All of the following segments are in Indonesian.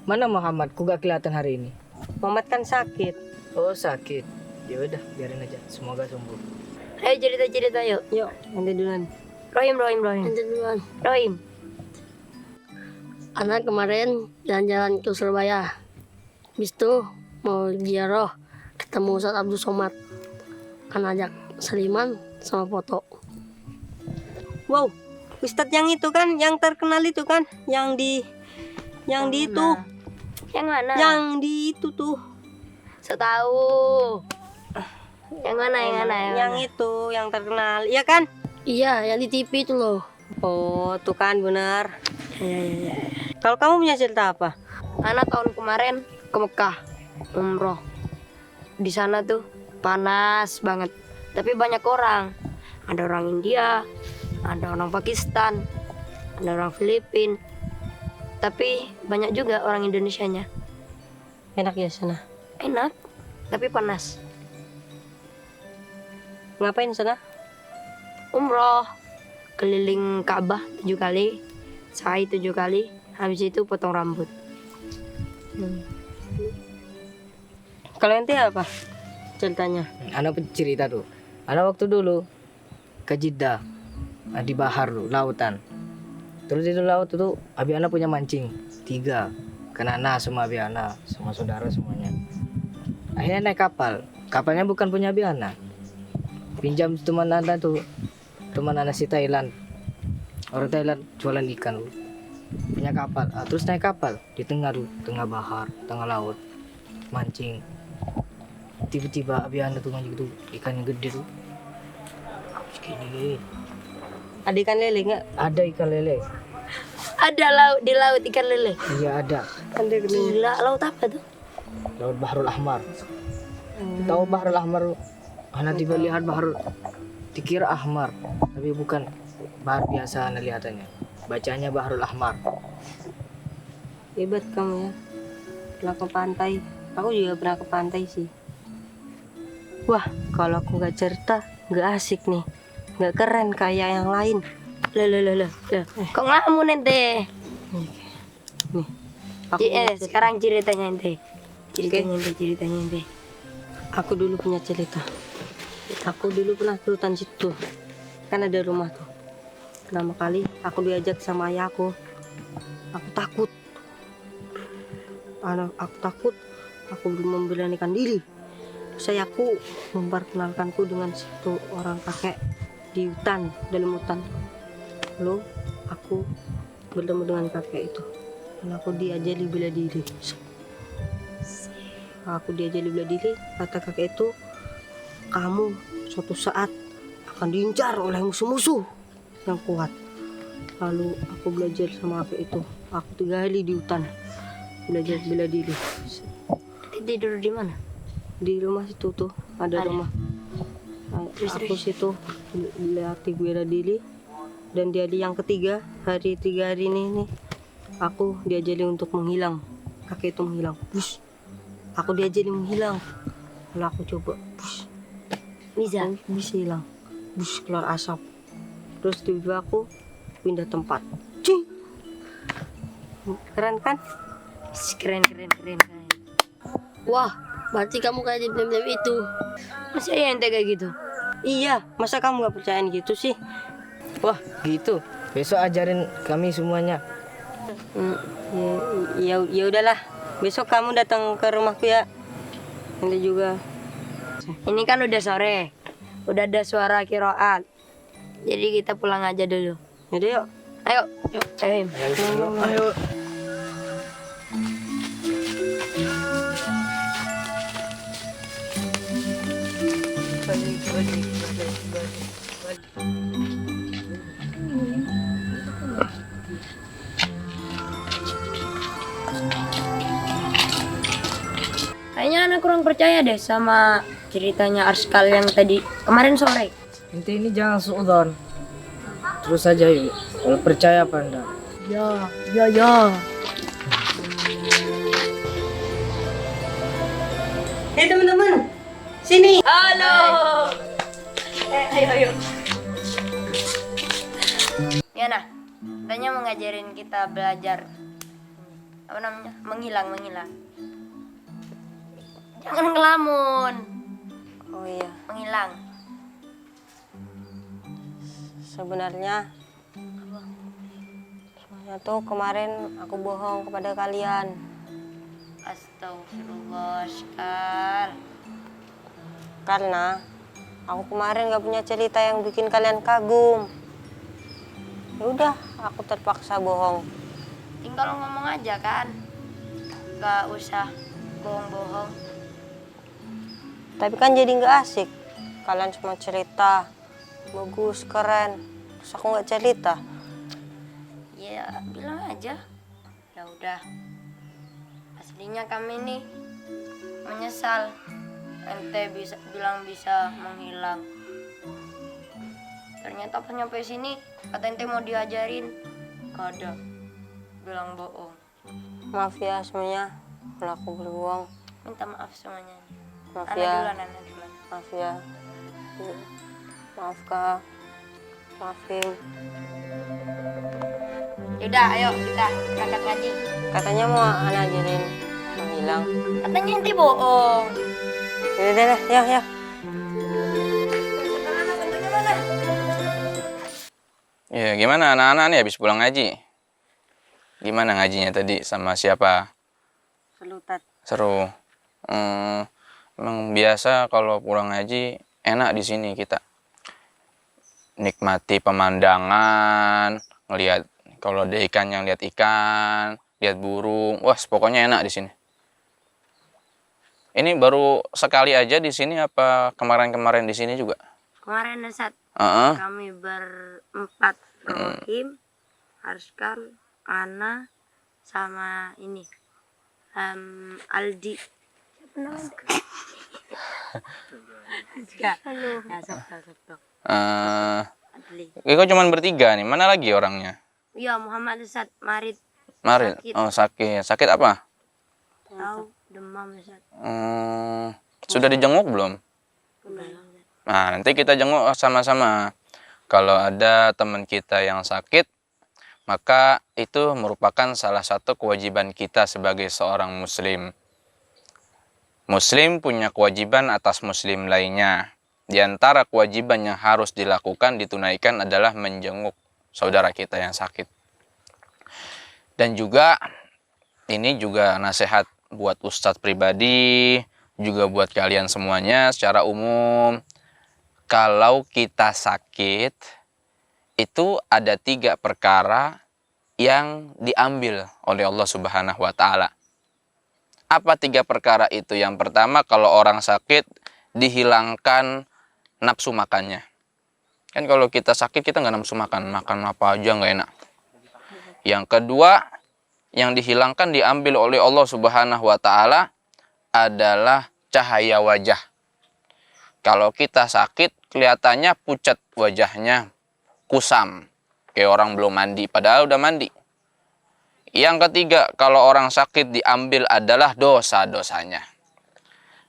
Mana Muhammad? Ku gak kelihatan hari ini. Muhammad kan sakit. Oh sakit. Ya udah, biarin aja. Semoga sembuh. Ayo cerita-cerita yuk. Yuk, nanti duluan. Rohim. Nanti duluan. Rohim. Anak kemarin jalan-jalan ke Surabaya. Habis itu mau ziarah ketemu Ustadz Abdul Somad. Kan ajak saliman sama foto. Wow, Ustadz yang itu kan, yang terkenal itu kan, yang di itu, Yang mana? yang di itu tuh, So tahu. Yang mana? yang itu, yang terkenal, iya kan? Iya, yang di TV itu loh. Oh, tuh kan benar. Iya. Kalau kamu punya cerita apa? Anak tahun kemarin ke Mekah umroh. Di sana tuh panas banget. Tapi banyak orang. Ada orang India, ada orang Pakistan, ada orang Filipina. Tapi banyak juga orang Indonesianya. Enak ya sana. Enak, tapi panas. Ngapain sana? Umroh, keliling Ka'bah 7 kali, sa'i 7 kali, habis itu potong rambut. Kalau ente apa ceritanya? Anak cerita tuh. Anak waktu dulu ke Jeddah, di bahar tuh, lautan. Terus itu laut itu abi anak punya mancing 3. Kena semua abi anak, sama saudara semuanya. Akhirnya naik kapal. Kapalnya bukan punya abi anak. Pinjam teman anak tuh, teman anak si Thailand. Orang Thailand jualan ikan tuh. Punya kapal. Terus naik kapal di tengah tuh, tengah bahar, tengah laut, mancing. Tiba-tiba abi anak tuh mancing tuh ikan yang gede tuh. Segini. Ada ikan lele nggak? Ada ikan lele. Ada laut di laut ikan lele. Iya ada. Ada Gila, laut apa tuh? Laut Bahrul Ahmar. Tahu Bahrul Ahmar? Anak tiba lihat Bahrul, dikira Ahmar, tapi bukan bahar biasa anak lihatannya. Bacanya Bahrul Ahmar. Hebat kamu ya. Pernah ke pantai. Aku juga pernah ke pantai sih. Wah, kalau aku nggak cerita, nggak asik nih. Nggak keren kayak yang lain. Loh. Kok ngelamun ente? Nih, aku, Sekarang ceritanya ente. Ceritanya ente. aku dulu punya cerita. Aku dulu pernah ke hutan situ. Kan ada rumah tuh. Pertama kali aku diajak sama ayahku. Aku takut. Aku takut. Aku belum memberanikan diri. Saya aku memperkenalkanku dengan satu orang kakek di hutan, dalam hutan. Lalu aku bertemu dengan kakek itu. Dan aku diajari bela diri. Aku diajari bela diri. Kata kakek itu, kamu suatu saat akan diincar oleh musuh-musuh yang kuat. Lalu aku belajar sama kakek itu. Aku 3 hari di hutan belajar bela diri. Tidur di mana? Di rumah situ tuh ada rumah. Aku situ latih bela diri. Dan di hari yang ketiga, hari 3 hari ini nih, aku diajari untuk menghilang. Kakek itu menghilang. Bus. Aku diajari menghilang. Lalu aku coba. Bus. Bisa hilang. Bus, keluar asap. Terus tiba-tiba aku pindah tempat. Cing. Keren kan? Keren. Wah, berarti kamu kayak di film-film itu. Masa ya ente kayak gitu? Iya, masa kamu gak percayaan gitu sih? Wah gitu. Besok ajarin kami semuanya. Ya udahlah. Besok kamu datang ke rumahku ya. Nanti juga. Ini kan udah sore. Udah ada suara kiroat. Jadi kita pulang aja dulu. Yaudah yuk. Ayo. Ayo. Ayo. Kayaknya anak kurang percaya deh sama ceritanya Arskal yang tadi kemarin sore. Ente ini jangan suudon. Terus saja yuk. Kalau percaya apa enggak? Ya. Hei teman-teman, sini. Halo. Ayo. Yana, katanya mau ngajarin kita belajar apa namanya, menghilang. Jangan ngelamun, Oh iya, menghilang. sebenarnya tuh kemarin aku bohong kepada kalian. Astagfirullah, Askal. Karena aku kemarin gak punya cerita yang bikin kalian kagum. Ya udah, aku terpaksa bohong. Tinggal ngomong aja kan, gak usah bohong-bohong. Tapi kan jadi gak asik. Kalian cuma cerita, bagus, keren. Terus aku gak cerita. Ya bilang aja. Ya udah. Aslinya kami nih menyesal. Ente bisa menghilang. Ternyata pas nyampe sini kata ente mau diajarin, gak ada. Bilang bohong. Maaf ya semuanya, kalau aku berbohong. Minta maaf semuanya. Maaf Ana ya. duluan. Maaf ya. Maaf Kak. Maafin. Yaudah, ayo kita berangkat ngaji. Katanya mau Ana ajarin menghilang. Katanya ente bohong. Yaudah deh, ya. Ya, gimana anak-anak nih habis pulang ngaji? Gimana ngajinya tadi sama siapa? Selutat. Seru. Emang biasa kalau pulang ngaji enak di sini kita. Nikmati pemandangan, ngelihat kalau ada ikan yang lihat ikan, lihat burung. Wah, pokoknya enak di sini. Ini baru sekali aja di sini apa kemarin-kemarin di sini juga? Kemarin Ustaz, Heeh. kami berempat, Rohim, Arskal, Ana, sama ini Aldi. Siapa namanya? Sabtu. Adli. Kok cuma bertiga nih? Mana lagi orangnya? Iya, Muhammad Ustaz, Marit. Marit. Sakit. Oh, sakit. Sakit apa? Tahu demam Ustaz. Sudah dijenguk belum? Nah, nanti kita jenguk sama-sama. Kalau ada teman kita yang sakit, maka itu merupakan salah satu kewajiban kita sebagai seorang muslim. Muslim punya kewajiban atas muslim lainnya. Di antara kewajiban yang harus dilakukan, ditunaikan adalah menjenguk saudara kita yang sakit. Dan juga, ini juga nasihat buat ustadz pribadi, juga buat kalian semuanya secara umum. Kalau kita sakit, itu ada 3 perkara yang diambil oleh Allah Subhanahu wa Ta'ala. Apa 3 perkara itu? Yang pertama, kalau orang sakit, dihilangkan nafsu makannya. Kan kalau kita sakit, kita nggak nafsu makan apa aja nggak enak. Yang kedua, yang dihilangkan, diambil oleh Allah Subhanahu wa Ta'ala adalah cahaya wajah. Kalau kita sakit, kelihatannya pucat wajahnya, kusam, kayak orang belum mandi, padahal udah mandi. Yang ketiga, kalau orang sakit diambil adalah dosa-dosanya.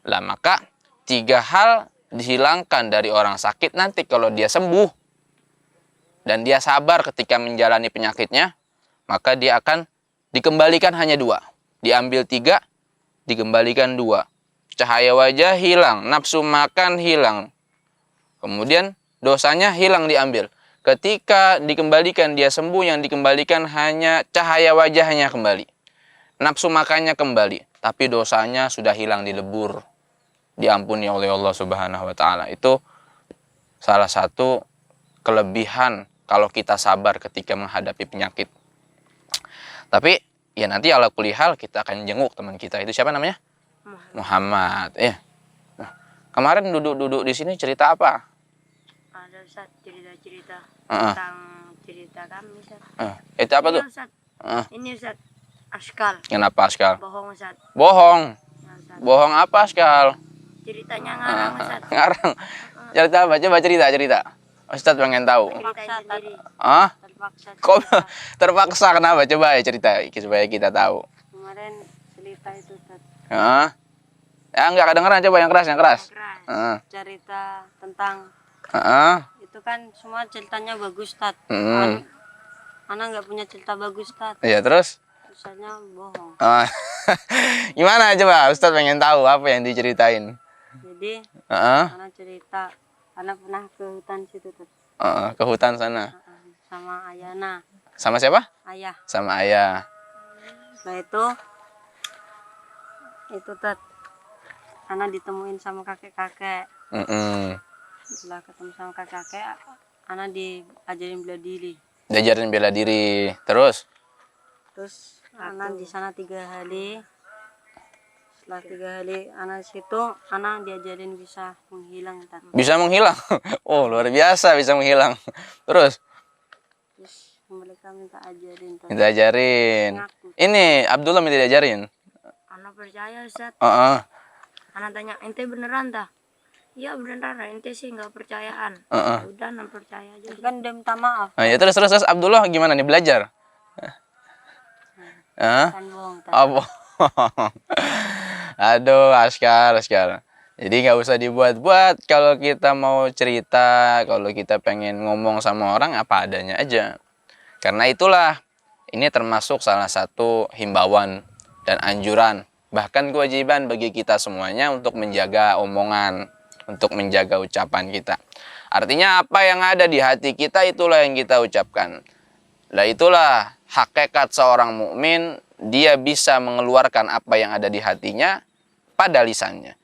Lah maka 3 hal dihilangkan dari orang sakit. Nanti kalau dia sembuh dan dia sabar ketika menjalani penyakitnya, maka dia akan dikembalikan hanya 2. Diambil 3, dikembalikan 2. Cahaya wajah hilang, nafsu makan hilang. Kemudian dosanya hilang diambil. Ketika dikembalikan dia sembuh, yang dikembalikan hanya cahaya wajahnya kembali. Nafsu makannya kembali, tapi dosanya sudah hilang dilebur. Diampuni oleh Allah Subhanahu wa Ta'ala. Itu salah satu kelebihan kalau kita sabar ketika menghadapi penyakit. Tapi ya nanti ala kulihal kita akan jenguk teman kita. Itu siapa namanya? Muhammad. Ya. Nah, kemarin duduk-duduk di sini cerita apa? Ada Ustaz cerita-cerita Heeh. tentang cerita kami Ustaz. Itu apa tuh? Ini Ustaz. Ini Ustaz Askal. Kenapa Askal? Bohong Ustaz. Bohong. Ya, Ustaz. Bohong apa Askal? Ceritanya ngarang Ustaz. Ngarang. Cerita apa? Coba cerita. Ustadz pengen tahu. Ceritain sendiri. Terpaksa. Kok terpaksa kenapa? Coba ya cerita supaya kita tahu. Kemarin cerita itu Tat. Ya enggak kedengeran, coba yang keras. Keras. Cerita tentang itu kan semua ceritanya bagus Tat. Ana nggak punya cerita bagus Tat. Iya terus? Ustaznya bohong. Ah, gimana coba Ustadz pengen tahu apa yang diceritain. Jadi Heeh, anak cerita, anak pernah ke hutan situ tuh ke hutan sana. sama ayahnya, Sama siapa? ayah. Sama ayah. Setelah itu tuh anak ditemuin sama kakek-kakek. Mm-mm. Setelah ketemu sama kakek-kakek, anak diajarin bela diri. Diajarin bela diri. Terus? Terus anak di sana 3 hari. Setelah 3 hari anak situ, anak diajarin bisa menghilang ntar. Bisa menghilang. Oh, luar biasa bisa menghilang. Terus? Terus mereka minta ajarin. Minta ajarin. Ngaku. Ini Abdullah minta diajarin. Anak percaya Ustaz. Heeh. Anak tanya, ente beneran dah? Iya beneran, ente sih nggak percayaan. Heeh. Udah, anak percaya aja. Kan dia minta maaf. Nah, ya terus Abdullah gimana nih belajar? Hah? Kan bohong. Apa? Aduh, Askar. Jadi nggak usah dibuat-buat kalau kita mau cerita, kalau kita pengen ngomong sama orang apa adanya aja. Karena itulah, ini termasuk salah satu himbauan dan anjuran, bahkan kewajiban bagi kita semuanya untuk menjaga omongan, untuk menjaga ucapan kita. Artinya apa yang ada di hati kita itulah yang kita ucapkan. Nah itulah hakikat seorang mukmin, dia bisa mengeluarkan apa yang ada di hatinya pada lisannya.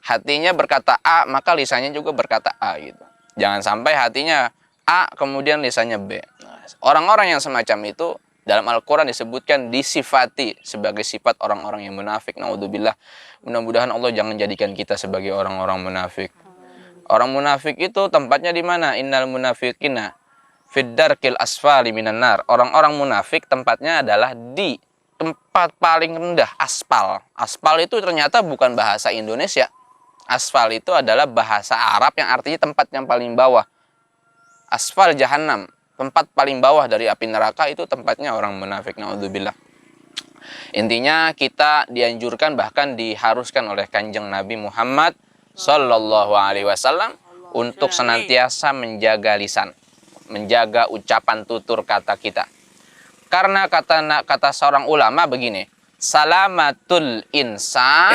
Hatinya berkata A, maka lisannya juga berkata A gitu. Jangan sampai hatinya A, kemudian lisannya B. Nah, orang-orang yang semacam itu dalam Al-Quran disebutkan disifati sebagai sifat orang-orang yang munafik. Naudzubillah. Mudah-mudahan Allah jangan jadikan kita sebagai orang-orang munafik. Orang munafik itu tempatnya di mana? Innal munafiqina fid darkil asfali minan nar. Orang-orang munafik tempatnya adalah di tempat paling rendah, aspal. Aspal itu ternyata bukan bahasa Indonesia. Asfal itu adalah bahasa Arab yang artinya tempat yang paling bawah. Asfal jahannam, tempat paling bawah dari api neraka, itu tempatnya orang munafik. Naudzubillah. Intinya kita dianjurkan, bahkan diharuskan oleh Kanjeng Nabi Muhammad Sallallahu Alaihi Wasallam untuk senantiasa menjaga lisan, menjaga ucapan tutur kata kita. Karena kata seorang ulama begini, salamatul insan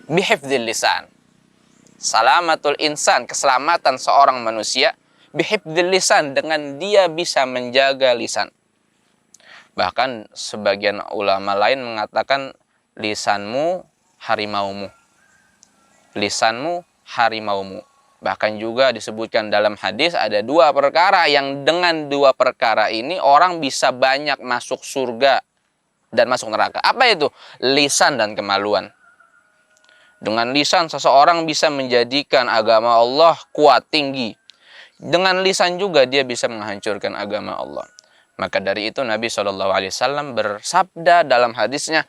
bihifdzil lisan. Salamatul insan, keselamatan seorang manusia, bihifdzil lisan, dengan dia bisa menjaga lisan. Bahkan sebagian ulama lain mengatakan lisanmu harimaumu. Lisanmu harimaumu. Bahkan juga disebutkan dalam hadis ada 2 perkara yang dengan 2 perkara ini orang bisa banyak masuk surga dan masuk neraka. Apa itu? Lisan dan kemaluan. Dengan lisan seseorang bisa menjadikan agama Allah kuat, tinggi. Dengan lisan juga dia bisa menghancurkan agama Allah. Maka dari itu Nabi SAW bersabda dalam hadisnya,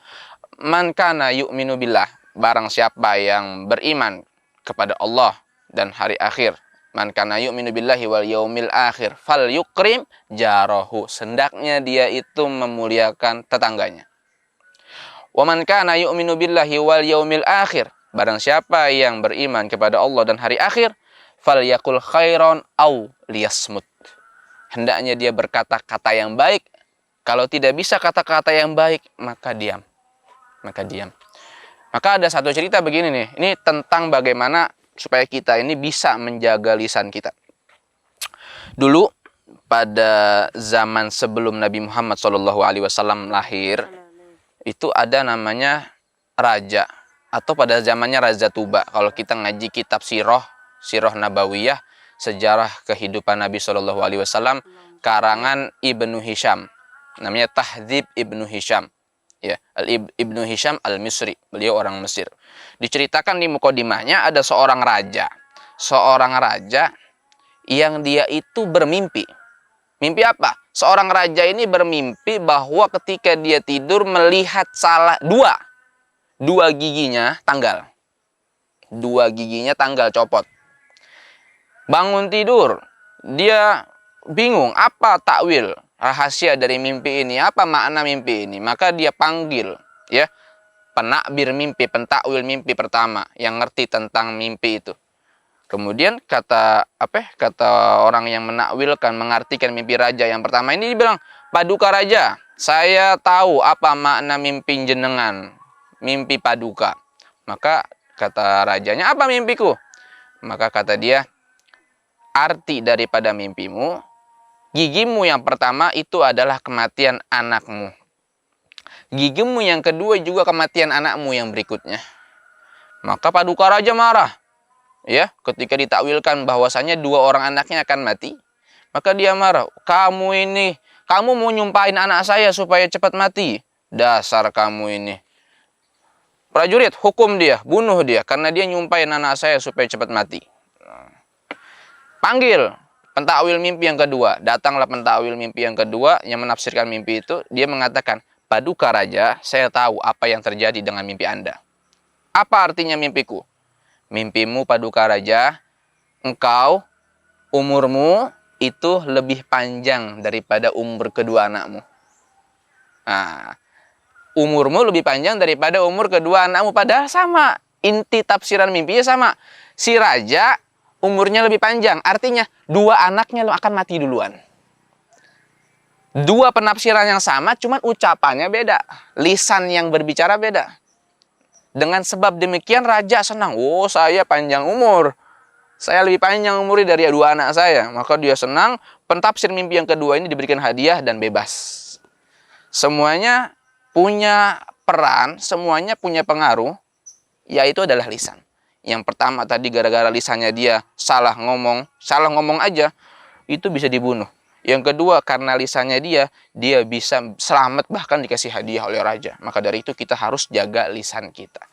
man kana yu'minu billah, barang siapa yang beriman kepada Allah dan hari akhir, man kana yu'minu billahi wal yaumil akhir fal yukrim jarahu, hendaknya dia itu memuliakan tetangganya. Wa man kana yu'minu billahi wal yaumil akhir, barang siapa yang beriman kepada Allah dan hari akhir, fal yakul khairon au liyasmut, hendaknya dia berkata kata yang baik. Kalau tidak bisa kata-kata yang baik, maka diam. Maka ada satu cerita begini nih. Ini tentang bagaimana supaya kita ini bisa menjaga lisan kita. Dulu pada zaman sebelum Nabi Muhammad SAW lahir, itu ada namanya raja, atau pada zamannya Raja Tuba. Kalau kita ngaji kitab Sirah Nabawiyah, sejarah kehidupan Nabi SAW, karangan Ibnu Hisham, namanya Tahdzib Ibnu Hisham. Ya, Ibnu Hisham Al-Misri, beliau orang Mesir. Diceritakan di mukadimahnya ada seorang raja yang dia itu bermimpi. Mimpi apa? Seorang raja ini bermimpi bahwa ketika dia tidur melihat dua giginya tanggal. 2 giginya tanggal, copot. Bangun tidur, dia bingung apa takwil, rahasia dari mimpi ini, apa makna mimpi ini. Maka dia panggil ya penakbir mimpi, pentakwil mimpi pertama yang ngerti tentang mimpi itu. Kemudian kata orang yang menakwilkan, mengartikan mimpi raja yang pertama ini, dibilang, paduka raja, saya tahu apa makna mimpi jenengan, mimpi paduka. Maka kata rajanya, apa mimpiku? Maka kata dia, arti daripada mimpimu, gigimu yang pertama itu adalah kematian anakmu. Gigimu yang kedua juga kematian anakmu yang berikutnya. Maka paduka raja marah. Ya, ketika ditakwilkan bahwasanya 2 orang anaknya akan mati, maka dia marah. Kamu mau nyumpahin anak saya supaya cepat mati. Dasar kamu ini. Prajurit, hukum dia, bunuh dia karena dia nyumpahin anak saya supaya cepat mati. Panggil pentakwil mimpi yang kedua. Datanglah pentakwil mimpi yang kedua yang menafsirkan mimpi itu. Dia mengatakan, paduka raja, saya tahu apa yang terjadi dengan mimpi Anda. Apa artinya mimpiku? Mimpimu paduka raja, engkau umurmu itu lebih panjang daripada umur kedua anakmu. Nah, umurmu lebih panjang daripada umur kedua anakmu. Padahal sama, inti tafsiran mimpinya sama. Si raja umurnya lebih panjang, artinya 2 anaknya akan mati duluan. 2 penafsiran yang sama, cuman ucapannya beda. Lisan yang berbicara beda. Dengan sebab demikian raja senang. Oh, saya panjang umur. Saya lebih panjang umurnya dari 2 anak saya. Maka dia senang. Pentafsir mimpi yang kedua ini diberikan hadiah dan bebas. Semuanya punya peran, semuanya punya pengaruh, yaitu adalah lisan. Yang pertama tadi gara-gara lisannya dia salah ngomong aja, itu bisa dibunuh. Yang kedua, karena lisannya dia bisa selamat bahkan dikasih hadiah oleh raja. Maka dari itu kita harus jaga lisan kita.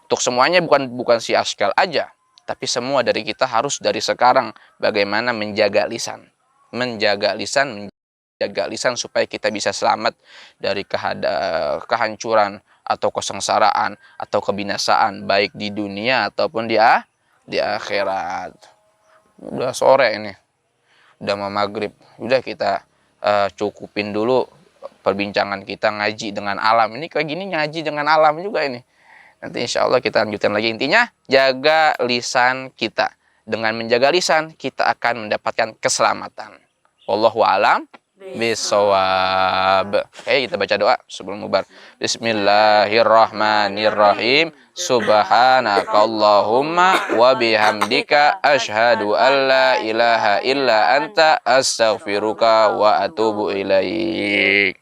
Untuk semuanya bukan si Ashkal aja, tapi semua dari kita harus dari sekarang bagaimana menjaga lisan. Menjaga lisan supaya kita bisa selamat dari kehancuran atau kesengsaraan atau kebinasaan baik di dunia ataupun di akhirat. Udah sore ini. Udah mau maghrib, udah kita cukupin dulu perbincangan kita ngaji dengan alam. Ini kayak gini ngaji dengan alam juga ini. Nanti insya Allah kita lanjutkan lagi. Intinya jaga lisan kita. Dengan menjaga lisan kita akan mendapatkan keselamatan. Wallahu a'lam bisawab. Oke, kita baca doa sebelum mubar. Bismillahirrahmanirrahim. Subhanakallahumma wa bihamdika asyhadu an la ilaha illa anta astaghfiruka wa atubu ilaik.